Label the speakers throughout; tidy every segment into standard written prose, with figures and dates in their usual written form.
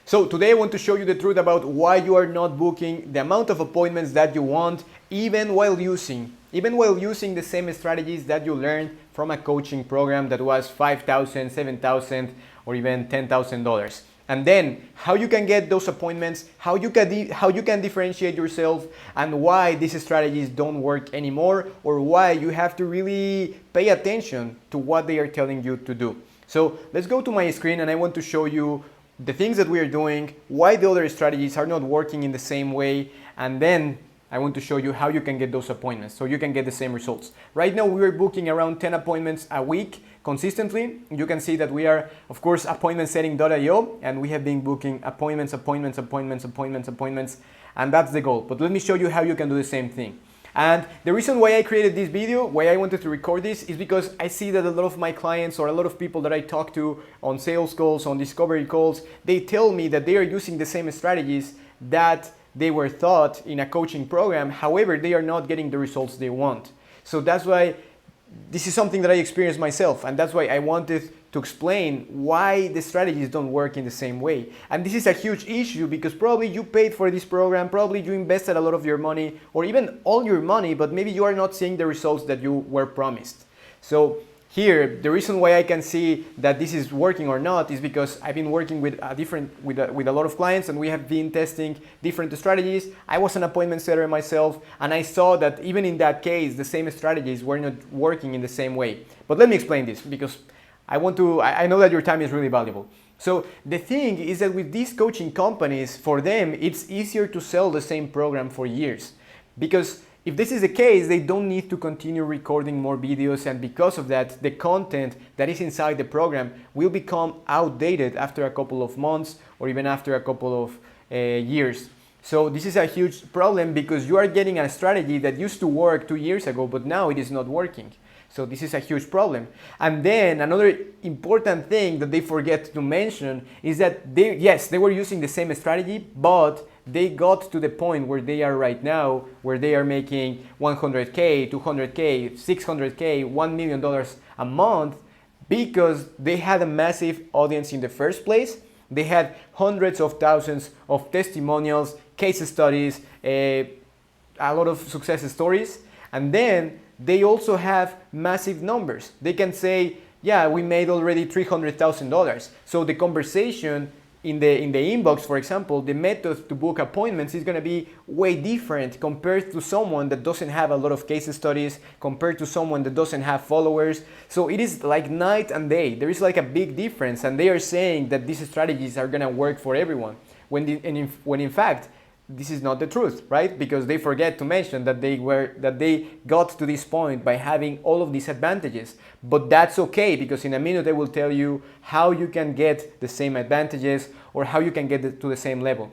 Speaker 1: So today I want to show you the truth about why you are not booking the amount of appointments that you want, even while using the same strategies that you learned from a coaching program that was $5,000, $7,000, or even $10,000. And then how you can get those appointments, how you can differentiate yourself, and why these strategies don't work anymore, or why you have to really pay attention to what they are telling you to do. So let's go to my screen, and I want to show you the things that we are doing, why the other strategies are not working in the same way, and then I want to show you how you can get those appointments so you can get the same results. Right now we are booking around 10 appointments a week consistently. You can see that we are, of course, appointmentsetting.io, and we have been booking appointments, and that's the goal. But let me show you how you can do the same thing. And the reason why I created this video, why I wanted to record this, is because I see that a lot of my clients or a lot of people that I talk to on sales calls, on discovery calls, they tell me that they are using the same strategies that they were taught in a coaching program. However, they are not getting the results they want. So that's why this is something that I experienced myself, and that's why I wanted to explain why the strategies don't work in the same way. And this is a huge issue because probably you paid for this program, probably you invested a lot of your money or even all your money, but maybe you are not seeing the results that you were promised. So here, the reason why I can see that this is working or not is because I've been working with a lot of clients, and we have been testing different strategies. I was an appointment setter myself, and I saw that even in that case, the same strategies were not working in the same way. But let me explain this because I know that your time is really valuable. So the thing is that with these coaching companies, for them, it's easier to sell the same program for years, because if this is the case, they don't need to continue recording more videos, and because of that, the content that is inside the program will become outdated after a couple of months or even after a couple of years. So this is a huge problem because you are getting a strategy that used to work 2 years ago, but now it is not working. So this is a huge problem. And then another important thing that they forget to mention is that they were using the same strategy, but they got to the point where they are right now, where they are making $100K, $200K, $600K, $1 million a month because they had a massive audience in the first place. They had hundreds of thousands of testimonials, case studies, a lot of success stories, and then they also have massive numbers. They can say, yeah, we made already $300,000. So the conversation in the inbox, for example, the method to book appointments is going to be way different compared to someone that doesn't have a lot of case studies, compared to someone that doesn't have followers. So it is like night and day. There is like a big difference, and they are saying that these strategies are going to work for everyone, when in fact this is not the truth, right? Because they forget to mention that they got to this point by having all of these advantages. But that's okay, because in a minute I will tell you how you can get the same advantages or how you can get to the same level.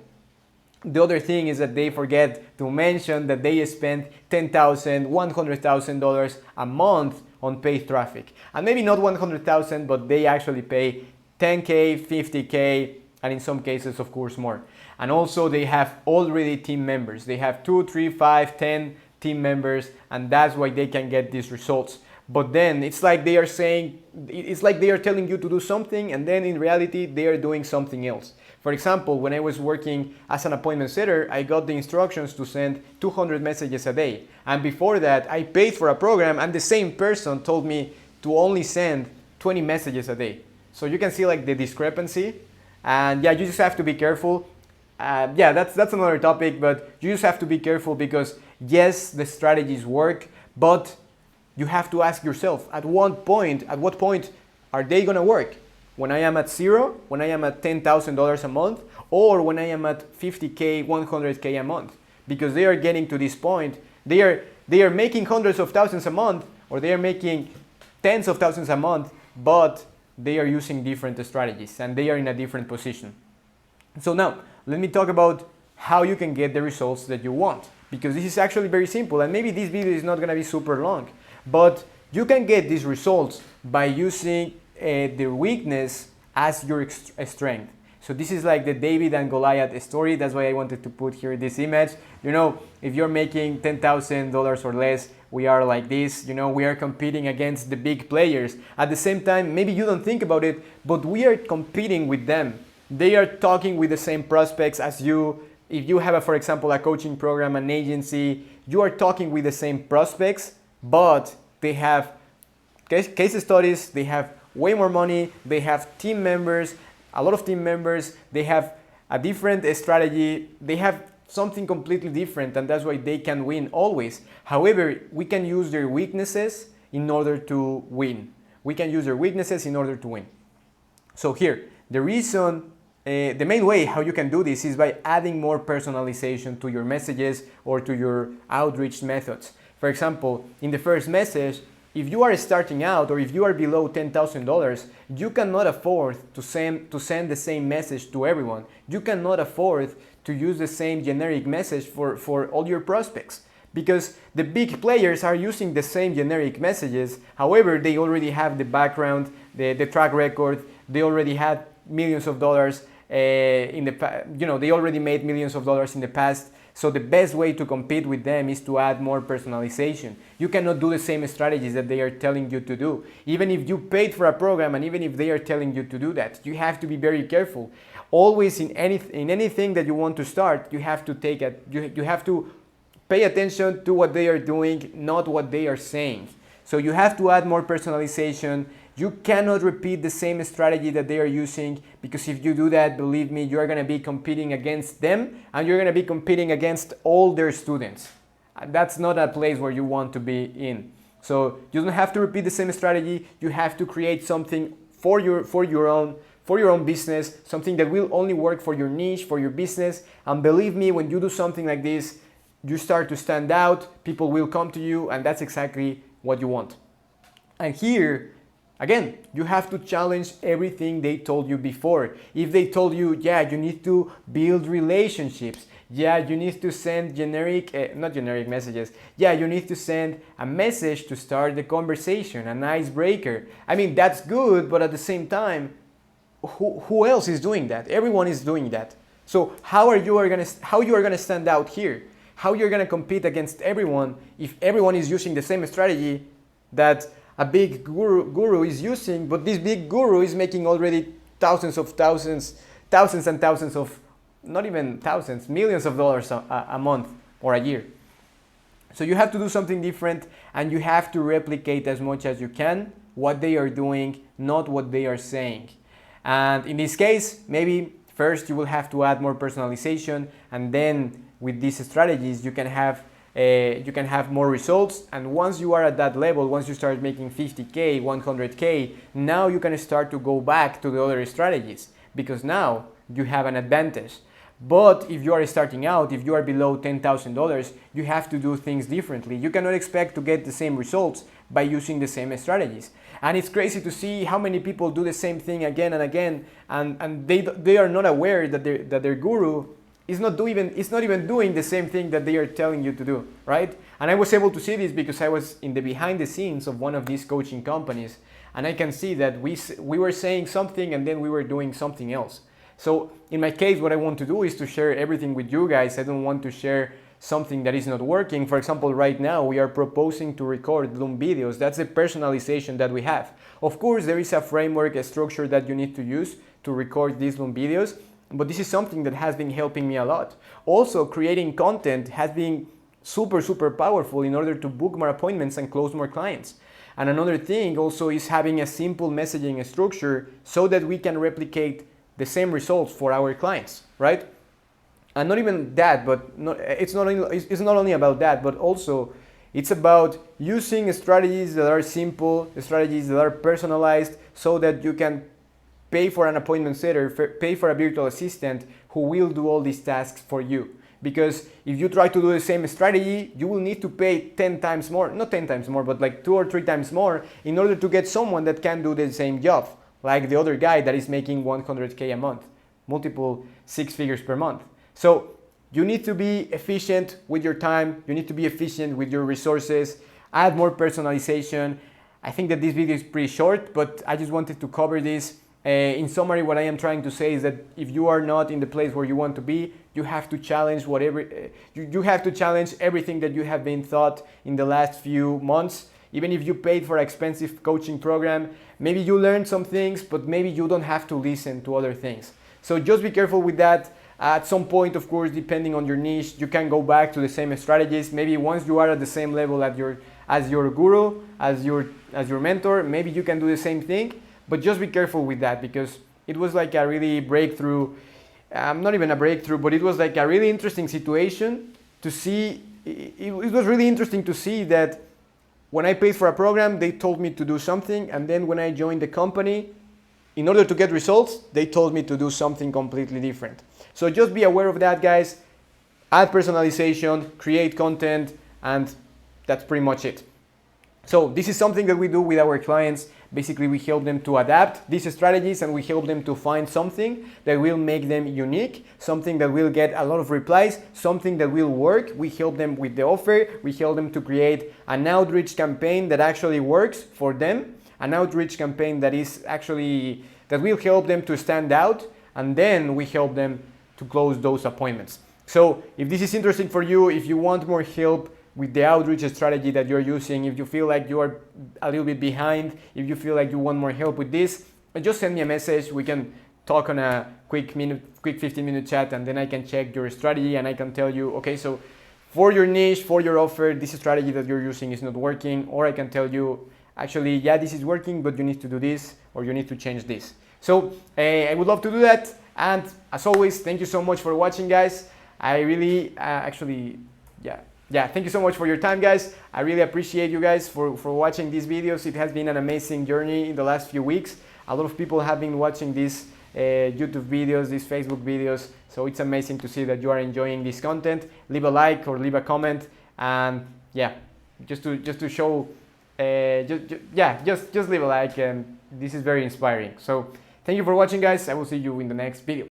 Speaker 1: The other thing is that they forget to mention that they spend $10,000, $100,000 a month on paid traffic. And maybe not 100,000, but they actually pay 10K, 50K, and in some cases, of course, more. And also they have already team members. They have 2, 3, 5, 10 team members, and that's why they can get these results. But then it's like they are telling you to do something, and then in reality they are doing something else. For example, when I was working as an appointment setter, I got the instructions to send 200 messages a day. And before that, I paid for a program, and the same person told me to only send 20 messages a day. So you can see like the discrepancy. And yeah, you just have to be careful. That's another topic, but you just have to be careful because yes, the strategies work, but you have to ask yourself at what point are they gonna work? When I am at zero, when I am at $10,000 a month, or when I am at 50K, 100K a month? Because they are getting to this point, they are making hundreds of thousands a month, or they are making tens of thousands a month, but they are using different strategies and they are in a different position. So now, let me talk about how you can get the results that you want, because this is actually very simple, and maybe this video is not going to be super long, but you can get these results by using the weakness as your strength. So this is like the David and Goliath story. That's why I wanted to put here this image. You know, if you're making $10,000 or less, we are like this. You know, we are competing against the big players. At the same time, maybe you don't think about it, but we are competing with them they are talking with the same prospects as you. If you have, for example, a coaching program, an agency, you are talking with the same prospects, but they have case studies, they have way more money, they have team members, a lot of team members, they have a different strategy, they have something completely different, and that's why they can win always. However, we can use their weaknesses in order to win. We can use their weaknesses in order to win. So here, the main way how you can do this is by adding more personalization to your messages or to your outreach methods. For example, in the first message, if you are starting out or if you are below $10,000, you cannot afford to send the same message to everyone. You cannot afford to use the same generic message for all your prospects, because the big players are using the same generic messages. However, they already have the background, the track record, they already had millions of dollars in the past, they already made millions of dollars in the past. So the best way to compete with them is to add more personalization. You cannot do the same strategies that they are telling you to do. Even if you paid for a program and even if they are telling you to do that, you have to be very careful. Always in anything that you want to start, you have to you have to pay attention to what they are doing, not what they are saying. So you have to add more personalization. You cannot repeat the same strategy that they are using, because if you do that, believe me, you are going to be competing against them and you're going to be competing against all their students. That's not a place where you want to be in. So you don't have to repeat the same strategy. You have to create something for your own business, something that will only work for your niche, for your business. And believe me, when you do something like this, you start to stand out, people will come to you, and that's exactly what you want. And here, again, you have to challenge everything they told you before. If they told you, yeah, you need to build relationships, yeah, you need to send not generic messages, yeah, you need to send a message to start the conversation, an icebreaker. I mean, that's good, but at the same time, who else is doing that? Everyone is doing that. So how you are gonna stand out here? How you're gonna compete against everyone if everyone is using the same strategy that a big guru is using, but this big guru is making already thousands and thousands of, not even thousands, millions of dollars a month or a year. So you have to do something different, and you have to replicate as much as you can what they are doing, not what they are saying. And in this case, maybe first you will have to add more personalization, and then with these strategies you can have more results. And once you are at that level, once you start making 50K, 100K, now you can start to go back to the other strategies, because now you have an advantage. But if you are starting out, if you are below $10,000, you have to do things differently. You cannot expect to get the same results by using the same strategies. And it's crazy to see how many people do the same thing again and again, and they are not aware that their guru is not even doing the same thing that they are telling you to do, right? And I was able to see this because I was in the behind the scenes of one of these coaching companies, and I can see that we were saying something and then we were doing something else. So in my case, what I want to do is to share everything with you guys. I don't want to share something that is not working. For example, right now we are proposing to record Loom videos. That's the personalization that we have. Of course, there is a framework, a structure that you need to use to record these Loom videos, but this is something that has been helping me a lot. Also, creating content has been super powerful in order to book more appointments and close more clients. And another thing also is having a simple messaging structure so that we can replicate the same results for our clients, right? And not even that, but it's not only about that, but also it's about using strategies that are simple, strategies that are personalized, so that you can pay for an appointment setter, pay for a virtual assistant who will do all these tasks for you. Because if you try to do the same strategy, you will need to pay 10 times more, not 10 times more, but like 2 or 3 times more in order to get someone that can do the same job, like the other guy that is making 100K a month, multiple 6 figures per month. So you need to be efficient with your time, you need to be efficient with your resources, add more personalization. I think that this video is pretty short, but I just wanted to cover this. In summary, what I am trying to say is that if you are not in the place where you want to be, you have to challenge you have to challenge everything that you have been taught in the last few months. Even if you paid for an expensive coaching program, maybe you learned some things, but maybe you don't have to listen to other things. So just be careful with that. At some point, of course, depending on your niche, you can go back to the same strategies. Maybe once you are at the same level as your guru, as your mentor, maybe you can do the same thing. But just be careful with that, because it was like a really breakthrough, not even a breakthrough, but it was like a really interesting situation to see. It was really interesting to see that when I paid for a program, they told me to do something, and then when I joined the company, in order to get results, they told me to do something completely different. So just be aware of that, guys. Add personalization, create content, and that's pretty much it. So this is something that we do with our clients. Basically, we help them to adapt these strategies, and we help them to find something that will make them unique, something that will get a lot of replies, something that will work. We help them with the offer. We help them to create an outreach campaign that actually works for them, an outreach campaign that will help them to stand out, and then we help them to close those appointments. So if this is interesting for you, if you want more help with the outreach strategy that you're using, if you feel like you are a little bit behind, if you feel like you want more help with this, just send me a message. We can talk on a quick 15-minute chat, and then I can check your strategy and I can tell you, okay, so for your niche, for your offer, this strategy that you're using is not working, or I can tell you, actually, yeah, this is working, but you need to do this, or you need to change this. So I would love to do that. And as always, thank you so much for watching, guys. I really, thank you so much for your time, guys. I really appreciate you guys for watching these videos. It has been an amazing journey in the last few weeks. A lot of people have been watching these YouTube videos, these Facebook videos. So it's amazing to see that you are enjoying this content. Leave a like or leave a comment. And yeah, just to show, just leave a like. And this is very inspiring. So thank you for watching, guys. I will see you in the next video.